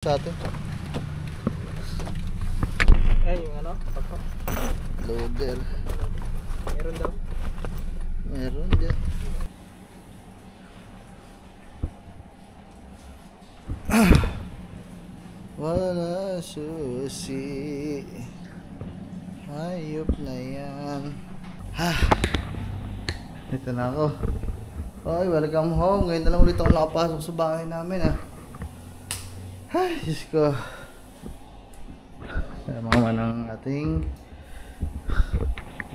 Sa atin. Yung ano? Kapag. Loader. Meron daw. Meron dyan. Wala susi. Hayop na yan. Ito na ako. Oy, welcome home. Ngayon na lang ulit ako nakapasok sa bahay namin Diyos ko. Sama naman ang ating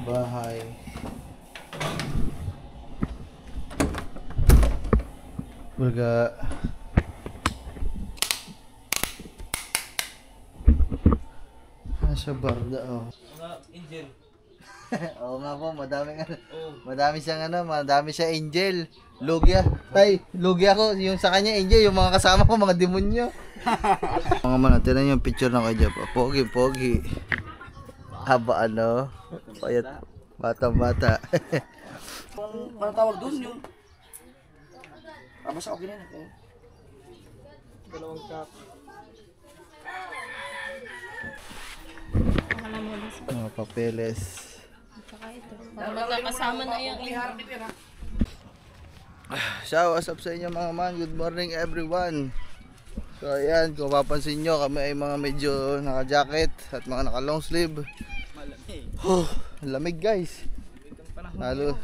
bahay. Baga nasa barda Angel. Oo nga po, madami siyang angel. Lugia. Tay, lugia ko. Yung sa kanya angel, yung mga kasama ko mga demonyo. Mga man, tinan yung picture na kayo dyan. Pogi. Haba payat. Bata. Parang tawag dun yung... Basta okay na yun. Dalawang cup. Mga papeles. Saka ito. Magkakasama na yung So, what's up sa inyo mga man? Good morning everyone. So ayan, kung mapapansin nyo, kami ay mga medyo naka-jacket at mga naka-long sleeve. Lamig guys. Lalo,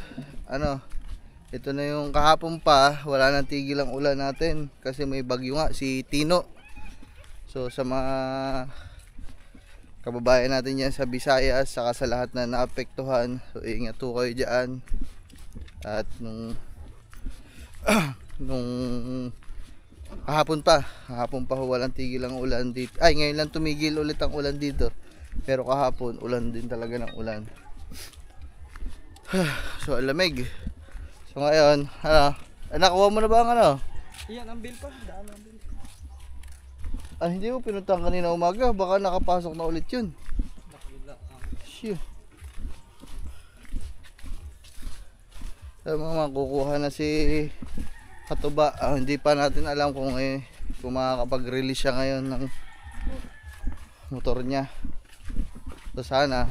ito na yung kahapon pa, wala nang tigil ang ulan natin kasi may bagyo nga, si Tino. So sa mga kababayan natin yan sa Visayas, saka sa lahat na naapektuhan, so ingat po kayo dyan. At nung kahapon pa walang tigil ang ulan dito. Ay, ngayon lang tumigil ulit ang ulan dito. Pero kahapon ulan din talaga ng ulan. So lamig. So ngayon, nakuha mo na ba ang Iyan, ang bill pa. Daan ang bill. Hindi mo pinuntahan kanina umaga. Baka nakapasok na ulit yun. Nakila. Shoo. So mga kukuha na si Katuba. Hindi pa natin alam kung makakapag-release siya ngayon ng motor niya. So sana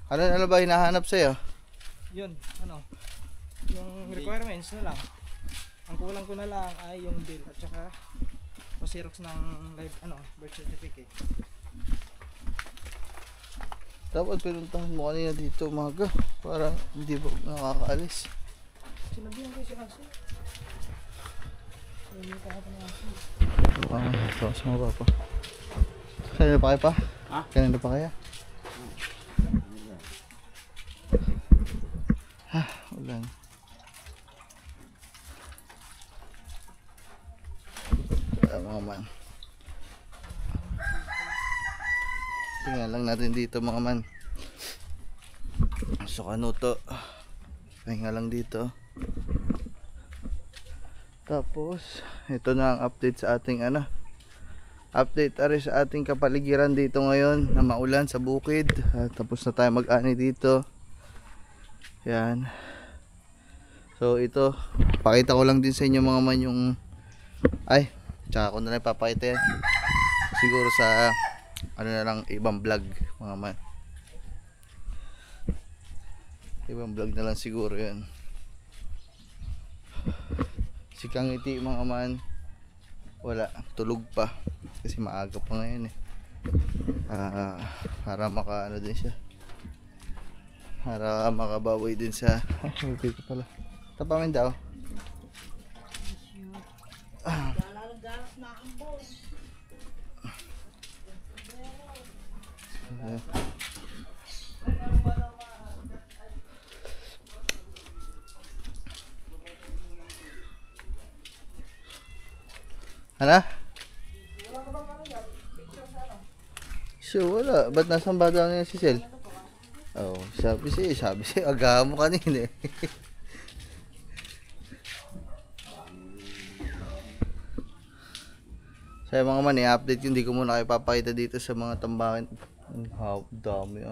ano ba hinahanap sa'yo? Yun, yung requirements na lang. Ang kulang ko na lang ay yung bill at saka pa-xerox ng live birth certificate. Dapat pinuntahan mo kanina dito umaga para hindi ba nakakaalis. Sinabihan ko si Aso. Hindi ka hapon ng Aso. Ito sa mga papa. Kanina pa kayo pa? Kanina pa kaya? Ulan. Mga man. Tingnan lang natin dito mga man. So kanuto. Pahinga lang dito. Tapos ito na ang update sa ating update sa ating kapaligiran dito ngayon na maulan sa bukid. Tapos na tayo mag-ani dito. Yan. So ito, pakita ko lang din sa inyo mga man yung tsaka ko na lang papakita yan. Siguro sa na lang ibang vlog mga man. Ibang vlog na lang siguro yan. Si Kangiti mga man, wala, tulog pa kasi maaga pa ngayon para din siya, para makabawi din sa dito pala tapamin daw. So wala, ba't nasan ba daw niya si Sel? Sabi siya, agahan mo kanina So mga man, i-update yun, hindi ko muna kayo papakita dito sa mga tambakan. Dami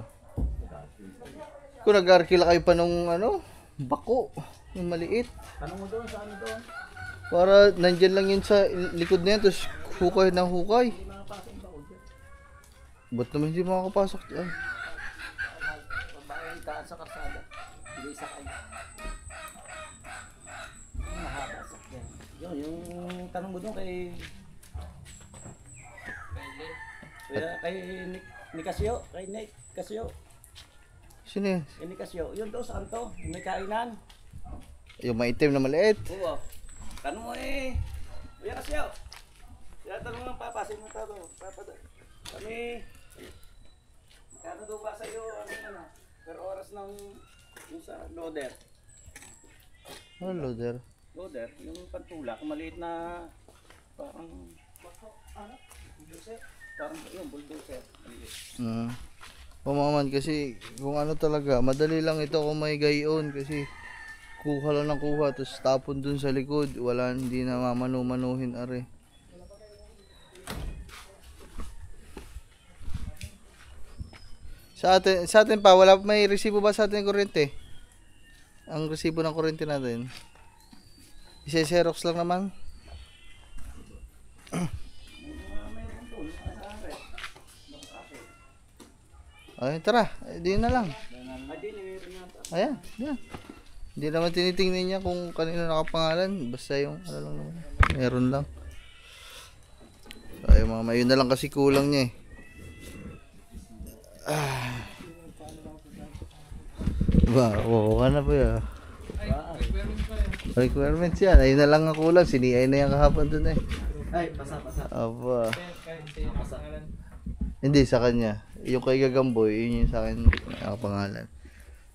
Kung nag-arkila kayo pa nung bako, yung maliit. Tanong mo doon, saan doon? Para nandyan lang yun sa likod na yan, tapos Hukay ng hukay. Hindi makapasok ba ako dyan? Ba't naman hindi makakapasok dyan? Babae daan sa karsada. Hindi isa kayo. Mahaba sa yan. Yung tanong mo doon kay... Kay Nick Casio. Kay Nick Casio. Sino yan? Kay Nick Casio. Yun doon, saan to? Yung may kainan. Yung maitim na maliit. Oo. Tanong mo eh. Kuya Casio. Kaya tanong mo, papasin mo ito. Kami... Kano daw ba sa'yo, ano, per oras ng yung sa loader? Hello there. Loader, yung pantulak, maliit na parang bulldozer. Parang yung bulldozer. Maliit. Pumaman kasi kung ano talaga, madali lang ito kung may gayon kasi kuha lang ng kuha tapos tapon dun sa likod. Wala, hindi na mamanu-manuhin are. Sa atin pa, wala may resibo ba sa atin ng kuryente? Ang resibo ng kuryente natin. Ise-xerox lang naman. Ay, tara, di na lang. Ayan, yan. Hindi naman tinitingnan niya kung kanino nakapangalan. Basta yung, ano lang naman. Meron lang. So, ayun mga mayon na lang kasi kulang niya eh. Wow, ka na ba ya? Requirements yan. Ayun na lang ang kulang. Siniay na yan kahapon dun eh. Ay, pasa. Aba. Hindi, sa kanya. Yung kay Gagamboy, yun yung sa akin nakapangalan.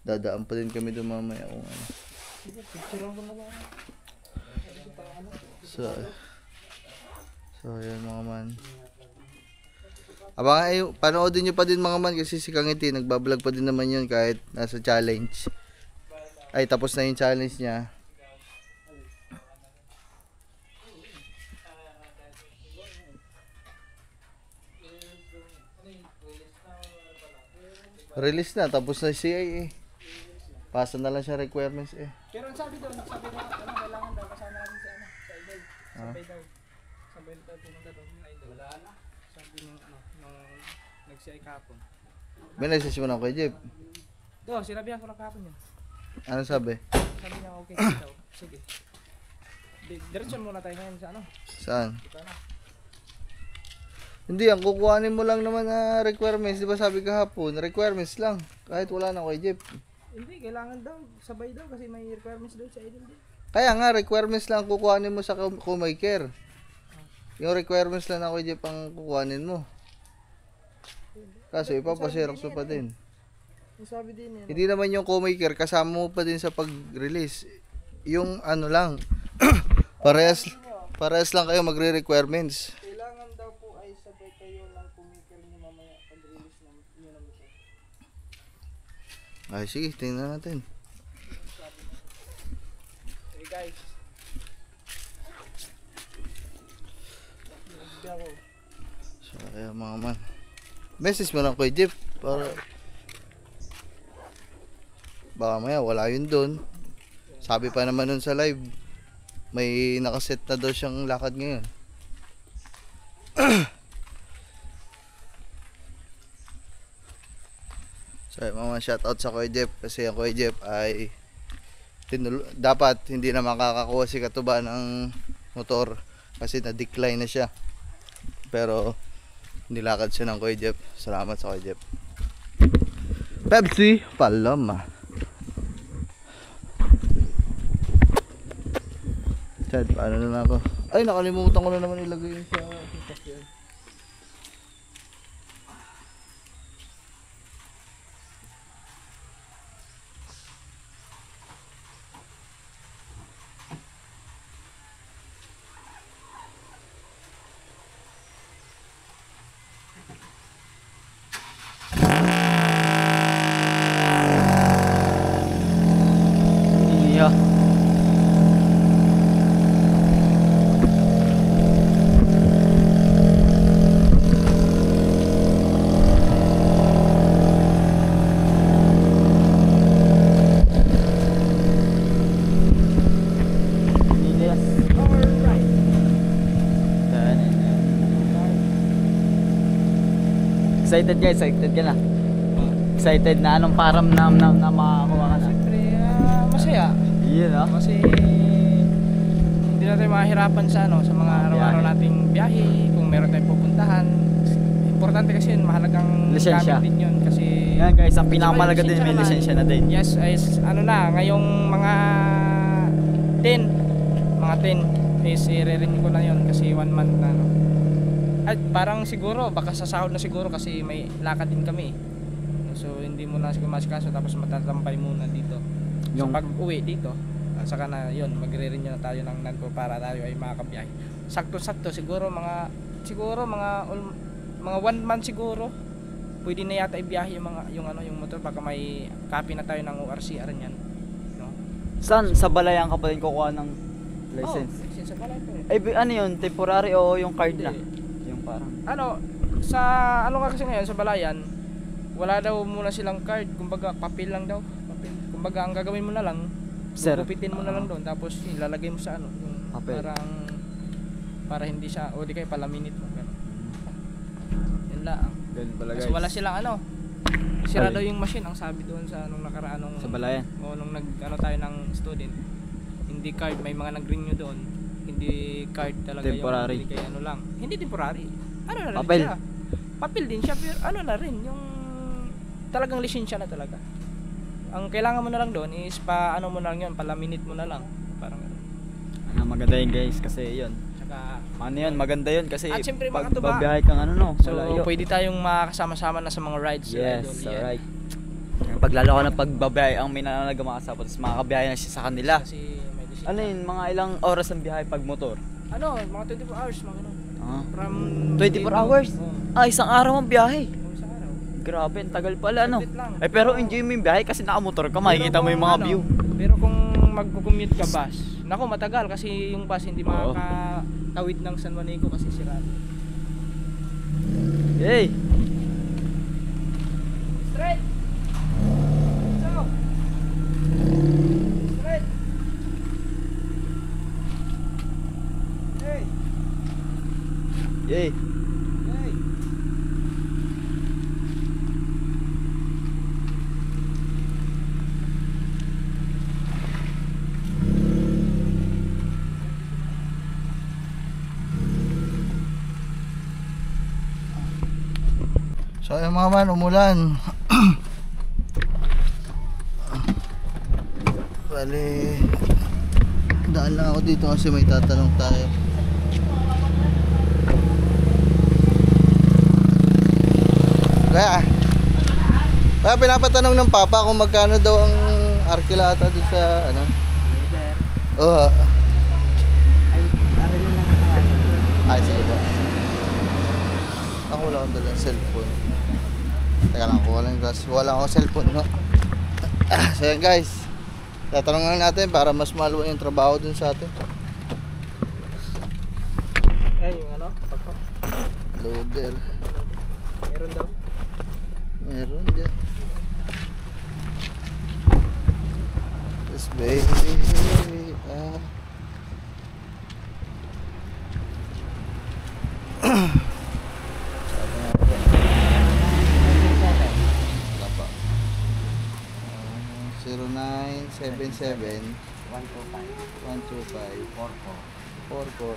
Dadaan pa din kami doon mamaya kung ano. So ayan mga man. Abangan ay panoodin nyo pa din mga man kasi si Kangiti nagbablog pa din naman yun kahit nasa challenge. Ay tapos na yung challenge niya. Release na tapos na si CIA eh. Pasa na lang siya requirements eh. Pero ang sabi doon, kailangan daw kasama namin si sa idol. Sabay daw. Sabay daw pumunta doon yung idol. Wala na. Sabi nung nag-CI kahapon. May message mo na kay Jeep. Doon, sinabihan ko na kahapon yun. Ano sabi? Sabi niya okay daw. Sige. Diretso muna tayo ngayon sa ano. Saan? Ito na. Hindi, ang kukuhanin mo lang naman na requirements. Di ba sabi kahapon, requirements lang. Kahit wala na kay Jeep. Hindi, kailangan daw. Sabay daw kasi may requirements daw sa idol din. Kaya nga, requirements lang kukuhanin mo sa Kumay Care. Yung requirements lang na kay Jeep ang kukuhanin mo. Kaso ipapasirox mo pa din. Yung sabi din yan. Hindi naman yung Kumay Care, kasama mo pa din sa pag-release. Yung ano lang, parehas lang kayo magre-requirements. Kailangan daw po ay sabay kayo lang kumikir niyo mamaya pag-release ng inyo ng motor. Ay sige, tingnan natin. Hey guys. Ako. So, ayan mga man. Message mo lang kay Jeep para baka maya wala yun doon. Sabi pa naman nun sa live, may nakaset na daw siyang lakad ngayon. So, mga shoutout sa Kuya Jeff kasi ang Kuya Jeff ay dapat hindi na makakakuha si Katuba ng motor kasi na-decline na siya. Pero nilakad siya ng Kuya Jeff. Salamat sa Kuya Jeff. Pepsi Paloma. Chad, paano na ako? Ay, nakalimutan ko na naman ilagay yun sa sasakyan. Yeah. Excited guys, excited ka na. Excited na anong param na makakuha ka na. Siyempre, masaya. Yun no? Kasi hindi natin mahirapan sa sa mga araw-araw nating biyahe, kung meron tayong pupuntahan. Importante kasi yun, mahalagang Lisensya. gamit din yun kasi Yan guys, ang pinakamalaga din may lisensya na din. yes, is ngayong mga 10 is i-renew ko na yun kasi 1 month na At parang siguro baka sasahod na siguro kasi may lakad din kami. So hindi mo na siguro masikaso tapos matatampay muna dito. So Yung- pag uwi dito, saka na yun, magre-renew na tayo ng NANPO para tayo ay makakabiyahe. Sakto-sakto siguro mga 1 month siguro. Pwede na yata ibiyahe yung motor baka may copy na tayo ng ORCR niyan. No? Saan? Sa Balayan ka pa rin kukuha ng license? Oh, license sa balay pa rin. Ay, ano yun? Temporary o yung card na? Hindi. Yung parang... Nga kasi ngayon sa Balayan, wala daw muna silang card, kumbaga papel lang daw. Papel. Kumbaga ang gagawin mo na lang, Sir. gugupitin mo na lang doon tapos ilalagay mo sa yung Papel. para hindi siya o di kaya palaminit mo ganun. Yun lang. Ganun pala guys. Kasi wala silang sira Ay. daw yung machine ang sabi doon sa nung nakaraan nung Sa Balayan. nung tayo ng student. Hindi card, may mga nag-renew doon. Hindi card talaga Temporary. yung kaya lang. Hindi temporary. Na rin Papel. siya. Papel din siya pero na rin yung talagang lisensya na talaga. Ang kailangan mo na lang doon is mo na lang yun, palaminate mo na lang. Parang gano'n. Maganda yun guys kasi yun. Tsaka Yun, maganda yun kasi At syempre, pag mga tuba. babiyahe kang so malayo. pwede tayong makakasama-sama na sa mga rides. Yes, Idol. Yan. alright. Pag lalo ka ng pagbabiyahe, ang may nananaga makasama, tapos makakabiyahe na siya sa kanila. Kasi may lisensya. Ano yun, mga ilang oras ang biyahe pag motor? Mga 24 hours, mga ganun. From 24 hours? Oo, Isang araw ang biyahe. isang araw. Grabe, ang tagal pala no. Saglit lang. Pero enjoy mo yung biyahe kasi nakamotor ka, makikita mo yung mga view. Pero kung magko-commute ka bus, nako matagal kasi yung bus hindi Oo. makakatawid ng San Juanico kasi sira. Hey! Straight. So. Straight. Hey. Yay! Hey. So ayun mga man, umulan. Bali, daan lang ako dito kasi may tatanong tayo. Kaya pinapatanong ng papa kung magkano daw ang arkilata doon sa ano. Oo. Ay, sige ba? Ako wala akong dalang cellphone. Teka lang, wala akong cellphone, no? So yan guys, tatanong lang natin para mas maluwan yung trabaho dun sa atin. Yung pagko. Loader. Meron daw. Meron dyan. Yes baby. Sabi nga po. Wala pa. 0977 125 44 05.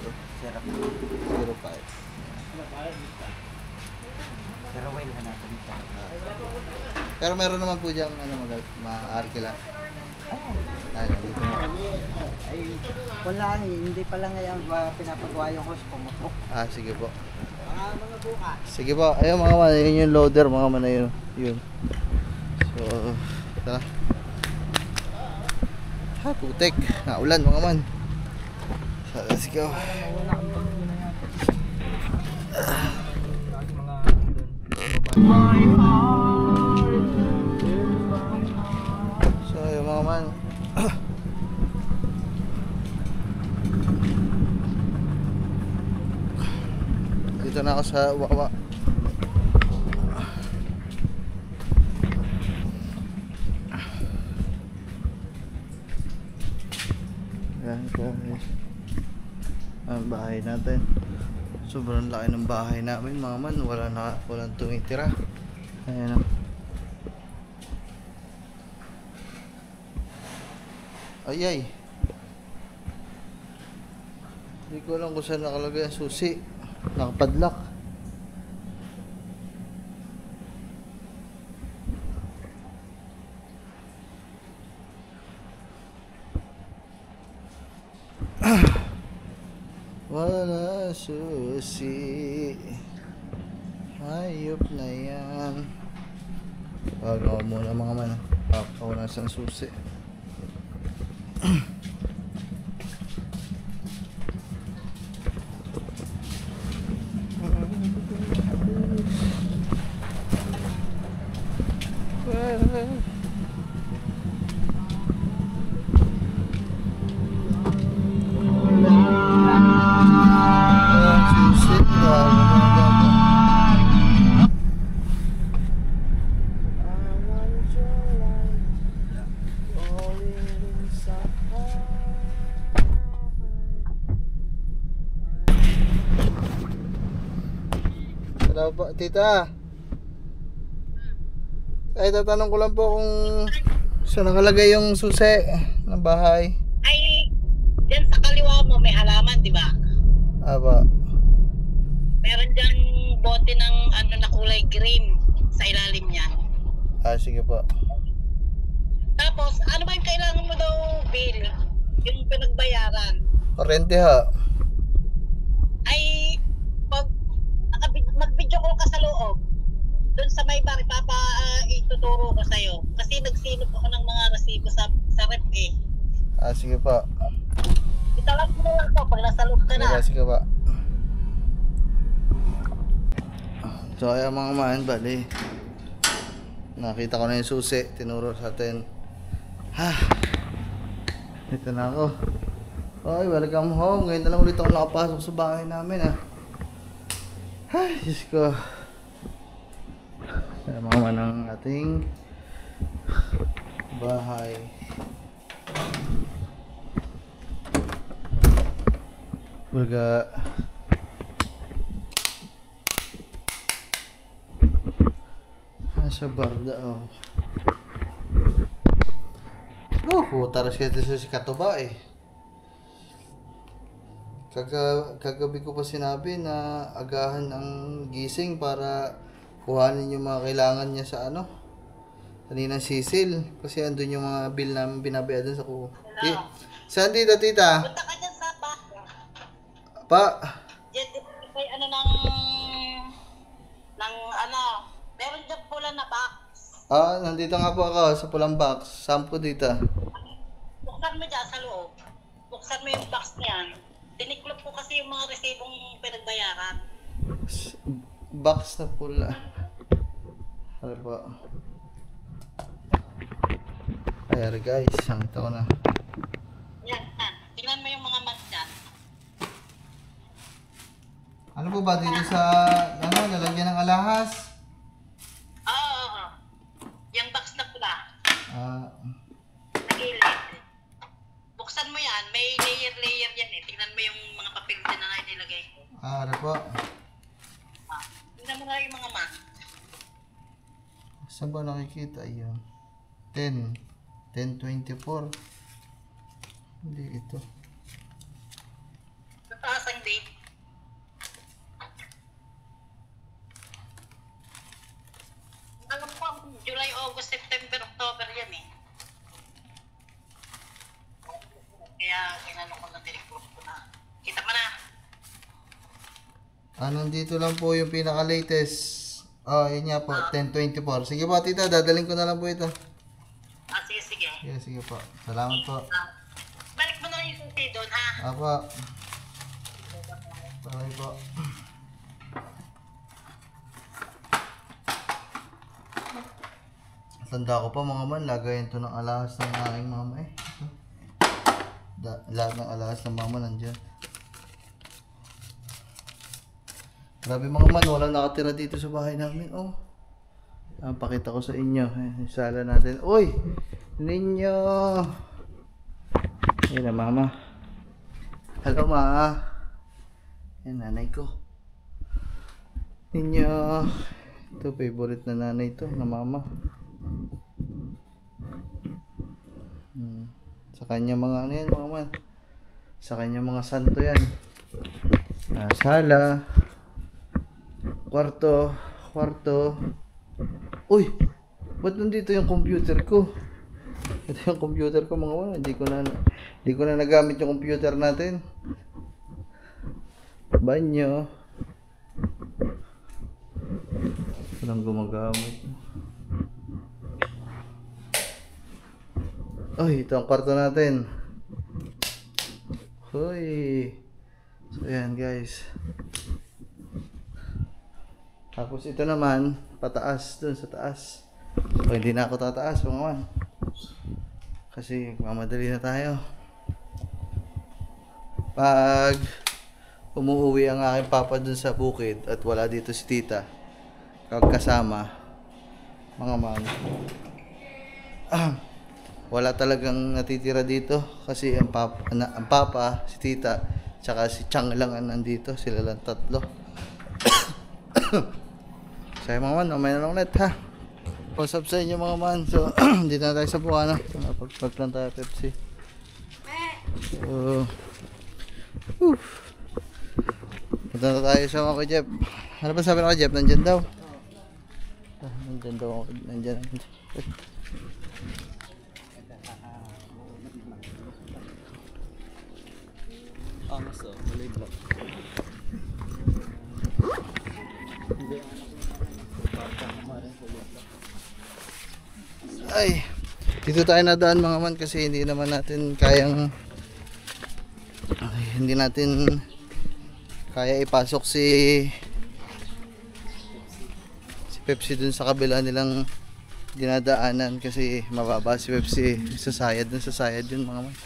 Pero meron naman po diyang ma-arkila. Ay, dito na. Ay, wala hindi pala ngayon pinapagawa yung host ko mo. Ah, sige po. Mga bukas. Sige po. Ayun mga man, yun yung loader mga man na yun. Yun. So, tara. Ha, putik. Naulan mga man. So, let's go. So, ayun mga man. Dito na ako sa Wawa. Yan guys. Ang bahay natin. Sobrang laki ng bahay namin mga man. Walang tumitira. Ayan o. Ay. Hindi ko alam kung saan nakalagay ang susi. Nakapadlock. Wala susi. Hayop na yan. Pagawa muna mga man. Wala siyang susi. Tita, ay tatanong ko lang po kung saan nakalagay yung susi ng bahay. Ay, dyan sa kaliwa mo may halaman, di ba? Aba. Meron dyan bote ng ano na kulay green sa ilalim niyan. Sige po. Tapos, ano ba yung kailangan mo daw, bill? Yung pinagbayaran? Kurente ha. Ay, pag mag-video call ka sa loob, doon sa may bar, ituturo ko sa'yo. Kasi nagsilip ako ng mga resibo sa rep eh. Sige po. Itawag mo lang ako pag nasa loob ka na. Sige po. So ayan mga man, bali. Nakita ko na yung susi, tinuro sa atin. Ito na ako. Oy, welcome home. Ngayon na lang ulit ako nakapasok sa bahay namin Ay, Diyos ko. Ayan mga man ang ating bahay. Baga sa barda taras kita sa si Katuba kagabi ko pa sinabi na agahan ang gising para kuhanin yung mga kailangan niya sa kaninang sisil kasi andun yung mga bill namin binabayadan sa saan dito tita? Punta ka dyan sa back. Pa? Dyan, may meron dyan pula na box. Nandito nga po ako sa pulang box. Saan po dito? Buksan mo dyan sa loob. Buksan mo yung box niyan. Tiniklop ko kasi yung mga resibong pinagbayaran. Box na pula. Ano po? Ayan guys, nakita ko na. Yan. Tingnan mo yung mga mask dyan. Ano po ba dito sa lalagyan ng alahas? Oo. Yung box na pula. Nagilid. Buksan mo yan. May layer yan Tingnan mo yung mga papel dyan na nilagay. Ano po? Tingnan mo na yung mga mask. Saan ba nakikita yun? 10/24. Hindi ito. Sa taas ang date. Alam ko, July, August, September, October yan Kaya, inano ko na tinipot ko na. Kita mo na. Nandito lang po yung pinaka-latest. Yun nga po, 10/24. Sige po, tita, dadaling ko na lang po ito. Sige. Sige po. Salamat po. Balik mo na yung susi doon, ha? Apa. Bye po. Tanda ko pa mga man, lagayin to ng alahas ng aking mama lahat ng alahas ng mama nandyan. Grabe mga man, walang nakatira dito sa bahay namin. Pakita ko sa inyo. Sala natin. Uy! Ninyo! Yan na mama. Hello ma. Yan nanay ko. ninyo. Ito, favorite na nanay ito, na mama. Sa kanya mga ano yan, mga man. Sa kanya mga santo yan. Sala. Kwarto. Uy! Ba't nandito yung computer ko? Ito yung computer ko, mga man. Hindi ko na nagamit yung computer natin. Banyo. Walang gumagamit. Uy, ito ang kwarto natin. Uy. So, ayan guys. Tapos ito naman, pataas dun sa taas. So, hindi na ako tataas, mga man. Kasi mamadali na tayo. Pag umuwi ang aking papa dun sa bukid at wala dito si tita, kasama, mga man, wala talagang natitira dito kasi ang papa, si tita, tsaka si Chang lang ang nandito. Sila lang tatlo. So mga man, mamaya na lang ulit ha. What's up sa inyo mga man? So dito na tayo sa Bukana. Pagpag lang tayo Pepsi. So punta na tayo sa mga kay Jeff. Ano ba sabi na kay Jeff? Nandyan daw. Nandyan daw. Nandyan. Ay, dito tayo nadaan mga man kasi hindi naman natin kayang hindi natin kaya ipasok si Pepsi dun sa kabila nilang dinadaanan kasi mababa si Pepsi sa sayad yun mga man.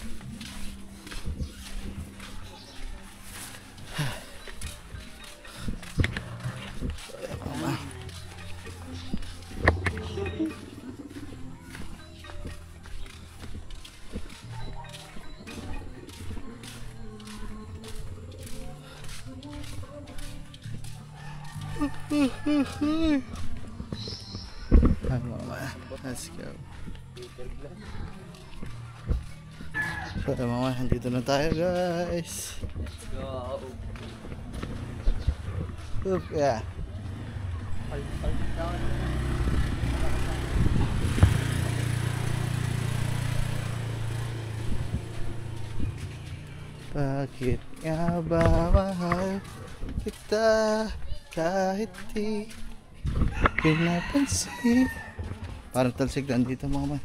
Let's go. So mama, nandito na tayo guys. Let's go. Oop, yeah. Bakit nga ba mahal kita kahit di pinapansin? Parang talsik na dito mga man.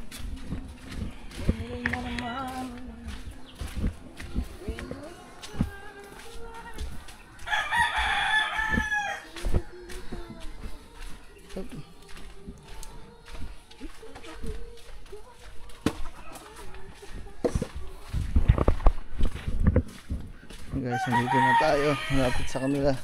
Guys, nandito na tayo. Malapit sa kanila.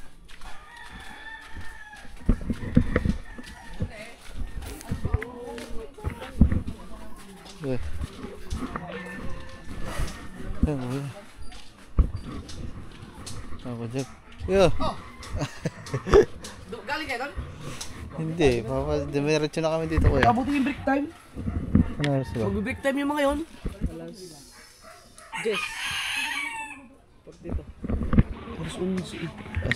Ako Jeff. Yo. Galing kayo doon? Hindi, dumiretso na kami dito kuya. Abutin yung break time. Ano oras ba? Mag-break time yung mga yun. Jess. Dito.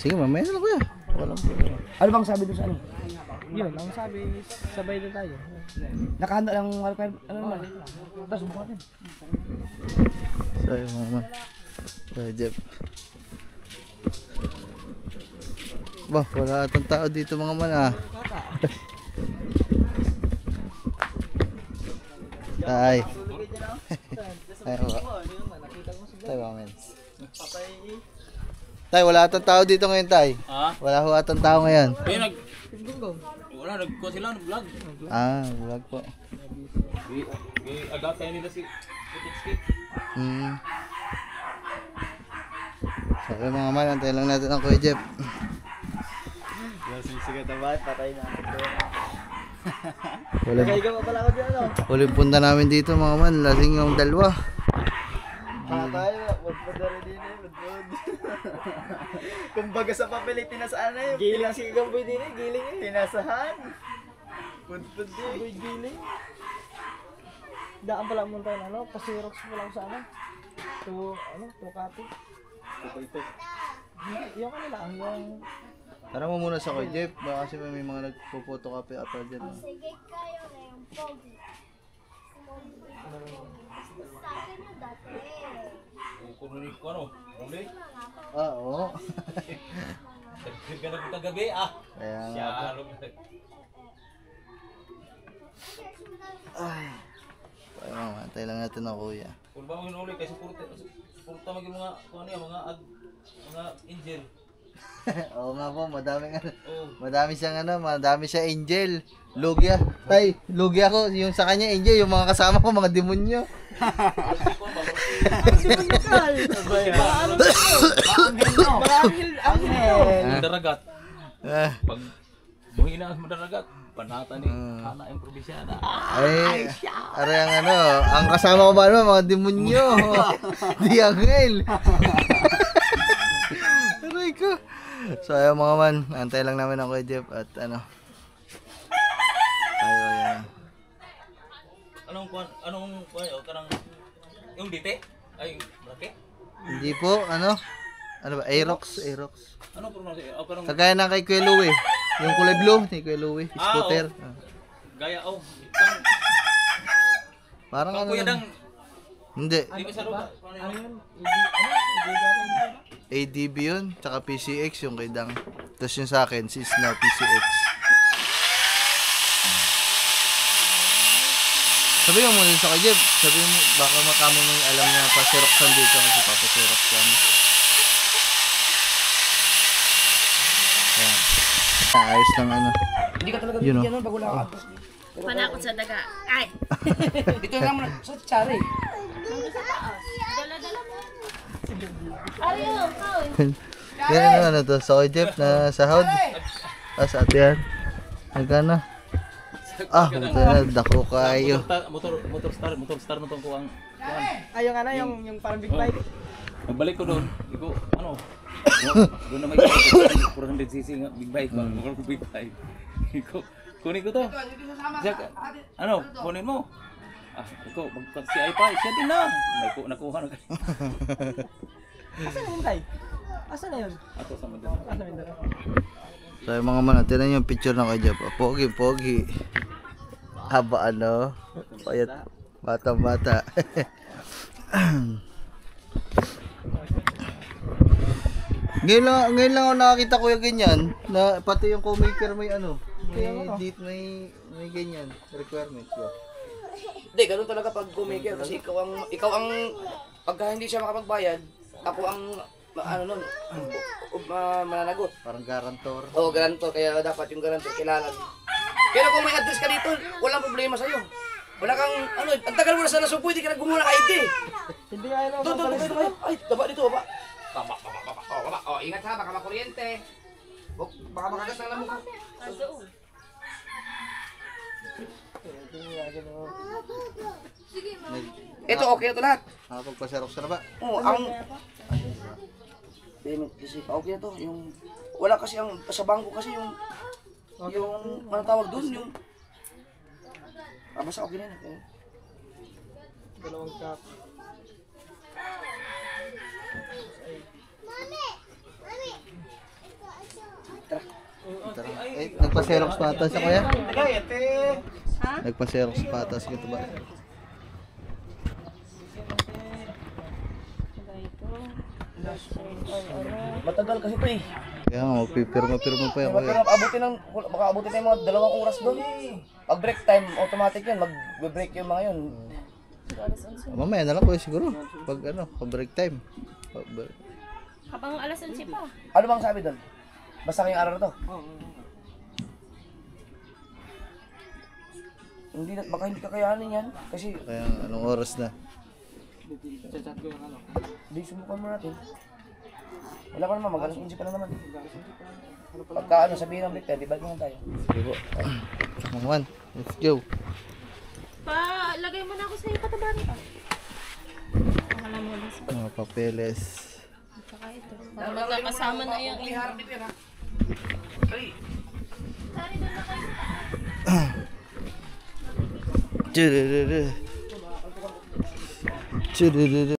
Sige, mamaya na kuya. Walang problema. Ano bang sabi doon sa ano? Yun, ang sabi, sabay na tayo. Nakahanda lang ano naman. Tapos buka natin. Sorry mama. Sorry Jeff. Bah, wala atang tao dito mga man ah. Tay. Tay ba? Tay ba men? Tay, wala atang tao dito ngayon tay. Ha? Wala ho atang tao ngayon. Wala, nagkuha sila, nag-vlog. Vlog po. Agad tayo nila si Putitski. So mga man, antayin lang natin ang Kuya Jeff. Sisigat na ba? Patay na. Huling punta namin dito mga man, lasing yung dalawa. Tayo. Budbud na rin din eh, budbud. Kumbaga sa Pilipinas ano eh. Giling si Gamboy din eh, giling eh. Pinasahan. Budbud din. Gamboy giling. Daan pala muna tayo na, ano, pasirox mo lang sa ano. To copy. Yung ano lang, yung... Tara mo muna sa kay Jeff, baka kasi may mga nagpo-photocopy ata dyan. Oh. Sige kayo na yung pogi. Sa akin yung dati. Kunin ko ano? Uli? Ah, oo. Ganap kagabi ah. Kaya nga Siya po. ano. Ay. Kaya mga antay lang natin ang kuya. Kung ba mo hinuli kasi purta maging mga ano yan, mga angel. Oo nga po, madaming ano. Oh. Madami siya angel. Lugia. Tay, lugia ko. Yung sa kanya angel, yung mga kasama ko, mga demonyo. Madaragat. Ah. Pag buhina ang madaragat, panata ni Ana yung probinsyana. Ay, aray ang ano, ang kasama ko ba ano, mga demonyo. Di angel. Aray ko. So ayun mga man, antay lang namin ako kay Jeff at ano. Tayo ayan. Anong kanang yung dite? Ay, brake? Hindi po, ano? Ano ba? Aerox. Ano pronunciation? Oh, kanang Kagaya ng kay Kuya Louie. Yung kulay blue, ni Kuya Louie. Scooter. Ah. gaya Parang ano kuya lang. dang Hindi. di ba sa lupa? Ano yun? ADB yun, tsaka PCX yung kay Dang. Tapos yung sa akin, sis na PCX. Sabi mo muna sa kay Jeff, sabi mo, baka makamo mo yung alam na pa-xeroxan dito kasi papa-xerox kami. Ayan. Ayos lang ano. Hindi ka talaga Yun, bigyan nun pag wala ka. Panakot sa daga. Ay! Dito na naman sa tsari. Dala-dala mo. Ayaw, kawin. Yan ano, ano to, sa kay Jeff na sahod. Sa ate yan. Nagkano? Ito na, dako kayo. Motor star mo tong kuwang. Ay, yung ano, yung parang big bike. Nagbalik ko doon. Iko ano? Doon na may 400cc nga big bike ba? Big bike. Iko kunin ko to. Siya, ano? Kunin mo. Iko magkat si iPad. Siya din na. May nakuha na kayo. Asan na yun, tay? Asan na yun? Ato sa Mindanao. Asan na yun? So yung mga man, tinan yung picture ng kay Jeff. Pogi. Haba ano? Payat. Bata. Ngayon lang ako nakakita ko yung ganyan. Na, pati yung co-maker may ano. May ganyan. Requirements ba? Hindi, ganun talaga pag gumaker kasi ikaw ang pagka hindi siya makapagbayad, ako ang ano nun, mananagot. Parang garantor. Oo, garantor, kaya dapat yung garantor kilala. Pero kung may address ka dito, walang problema sa'yo. Wala kang, ano, ang tagal mo na sa nasupo, hindi ka nagmumula ng ID. Hindi nga ano. Doon. Ay, daba dito, baba. Baba. Oh, ingat ha, baka makuryente. Baka makagas ng lamok ka. Ito, okay na ito lahat. Nakapagpa-xerox ka na ba? Oo, kasi okay na to. Yung, wala kasi ang, sa bangko kasi yung, ano tawag dun, yung, basta okay na yun. Okay. Dalawang cup. Tara. Nagpa-xerox patas siya kuya? Ha? Nagpa-xerox patas ka ba? Matagal kasi ito eh. Kaya nga, magpipirma pa yan kuya. Baka abutin na yung mga 2 oras doon. Pag break time, automatic yan. Mag-break yung mga yun. Mamaya na lang kuya siguro. Pag ano, pag-break time. Habang alas 11 pa. Ano bang sabi doon? Basta kayong araw na to? Hindi na, baka hindi kakayanin yan. Kasi, Kaya anong oras na? Chat ko yung ano. di subukan mo natin. Wala ko naman, mag-alas 11 pa lang naman. Pagka ano, sabihin ng break time, di balik naman tayo. Sige po. Mangwan, let's go. Lagay mo na ako sa iyo katabaran ka. Alam Mga papeles. Saka ito. Para magkakasama na yung Iharap dito yan ha. Ay, Churururu. Churururu.